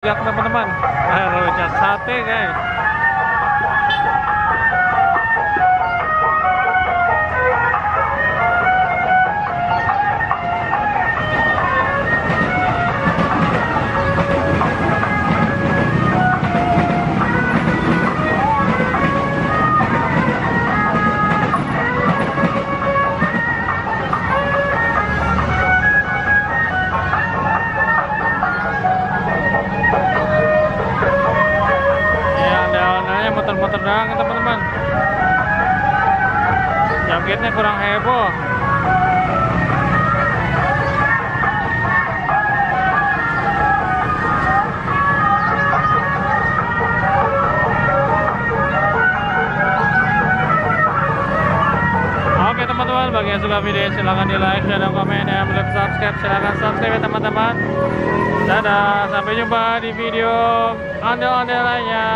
rujak teman-teman, rujak sate guys. Muter-muter doang teman-teman, jogetnya kurang heboh. Oke teman-teman, bagi yang suka video silahkan di like dan komen, yang belum subscribe silahkan subscribe ya teman-teman. Dadah, sampai jumpa di video ondel-ondel lainnya.